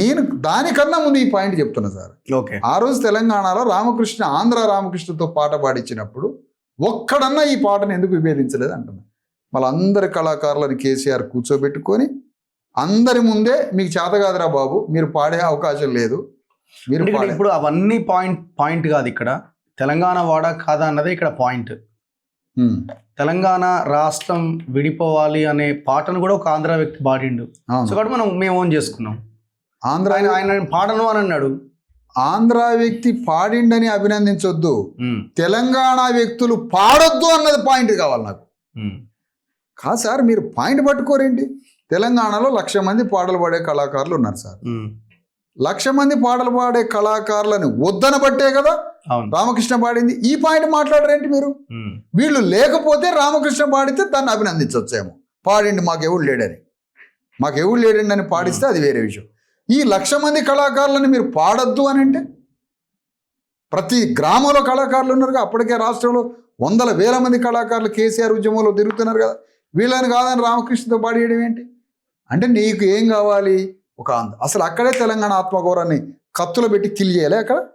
నేను దానికన్నా ముందు ఈ పాయింట్ చెప్తున్నా సార్. ఓకే. ఆ రోజు తెలంగాణలో రామకృష్ణ ఆంధ్ర రామకృష్ణతో పాట పాడించినప్పుడు ఒక్కడన్నా ఈ పాటను ఎందుకు విభేదించలేదు అంటున్నా. మళ్ళీ అందరి కళాకారులని కేసీఆర్ కూర్చోబెట్టుకొని అందరి ముందే మీకు చేతగాదురా బాబు, మీరు పాడే అవకాశం లేదు, మీరు ఇప్పుడు అవన్నీ పాయింట్ కాదు ఇక్కడ. తెలంగాణ వాడా కాదా అన్నదే ఇక్కడ పాయింట్. తెలంగాణ రాష్ట్రం విడిపోవాలి అనే పాటను కూడా ఒక ఆంధ్ర వ్యక్తి పాడిండు. సో కాబట్టి మేము ఓన్ చేసుకున్నాం. ఆంధ్ర ఆయన పాడను అని అన్నాడు. ఆంధ్ర వ్యక్తి పాడిండని అభినందించొద్దు, తెలంగాణ వ్యక్తులు పాడొద్దు అన్నది పాయింట్ కావాలి నాకు. కాదు సార్, మీరు పాయింట్ పట్టుకోరేంటి? తెలంగాణలో 1,00,000 మంది పాటలు పాడే కళాకారులు ఉన్నారు సార్. 1,00,000 మంది పాటలు పాడే కళాకారులని వద్దనబట్టే కదా రామకృష్ణ పాడింది. ఈ పాయింట్ మాట్లాడరేంటి మీరు? వీళ్ళు లేకపోతే రామకృష్ణ పాడితే దాన్ని అభినందించవచ్చేమో, పాడిండి మాకెవడు లేడండి అని పాడిస్తే అది వేరే విషయం. ఈ 1,00,000 మంది కళాకారులని మీరు పాడొద్దు అని అంటే, ప్రతి గ్రామంలో కళాకారులు ఉన్నారు కదా, అప్పటికే రాష్ట్రంలో వందల వేల మంది కళాకారులు కేసీఆర్ ఉద్యమంలో తిరుగుతున్నారు కదా, వీళ్ళని కాదని రామకృష్ణతో పాడేయడం ఏంటి? అంటే నీకు ఏం కావాలి? అసలు అక్కడే తెలంగాణ ఆత్మగౌరవాన్ని కత్తులు పెట్టి కిల్ చేయాలి అక్కడ.